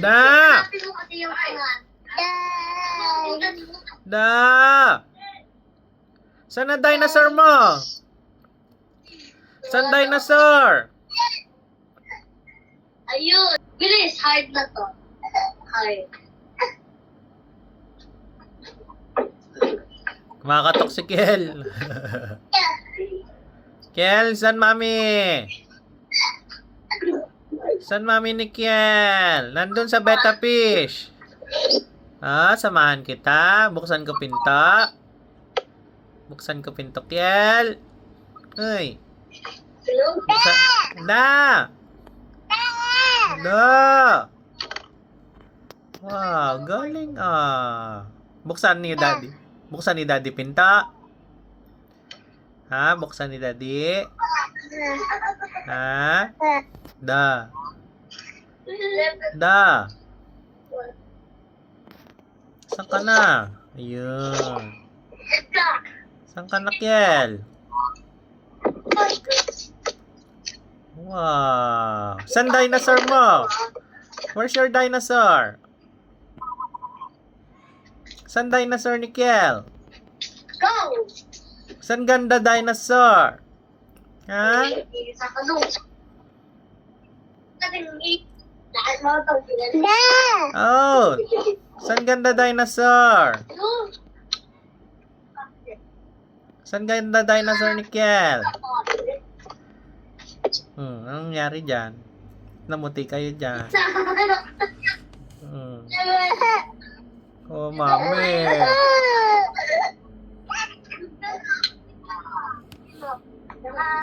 Da! Sabi mo kasi yung ano. Da! Saan na dinosaur mo? Saan dinosaur? Ayun. Bilis, hard na to. Hard. Kumakatok si Kel. Kel, saan mami? Saan mami ni Kel? Nandun sa Betta Fish. Samahan kita. Buksan ko pinto. Buksan ko pinto, Kel. Uy. Buksan. Da! Da! Wow, galing Buksan ni Daddy. Buksan ni Daddy pinto. Buksan ni Daddy. Da. Da. Saan ka na? Ayun. Saan ka na, Kiel? Wow. Saan dinosaur mo? Where's your dinosaur? Saan dinosaur ni Kiel? Go! Saan ganda dinosaur? Sa kanong. Lahat mo itong pinag- Oh. Saan ganda dinosaur? Saan ganda dinosaur ni Kiel? Anong nangyari dyan? Namuti kayo dyan. Oh, mami.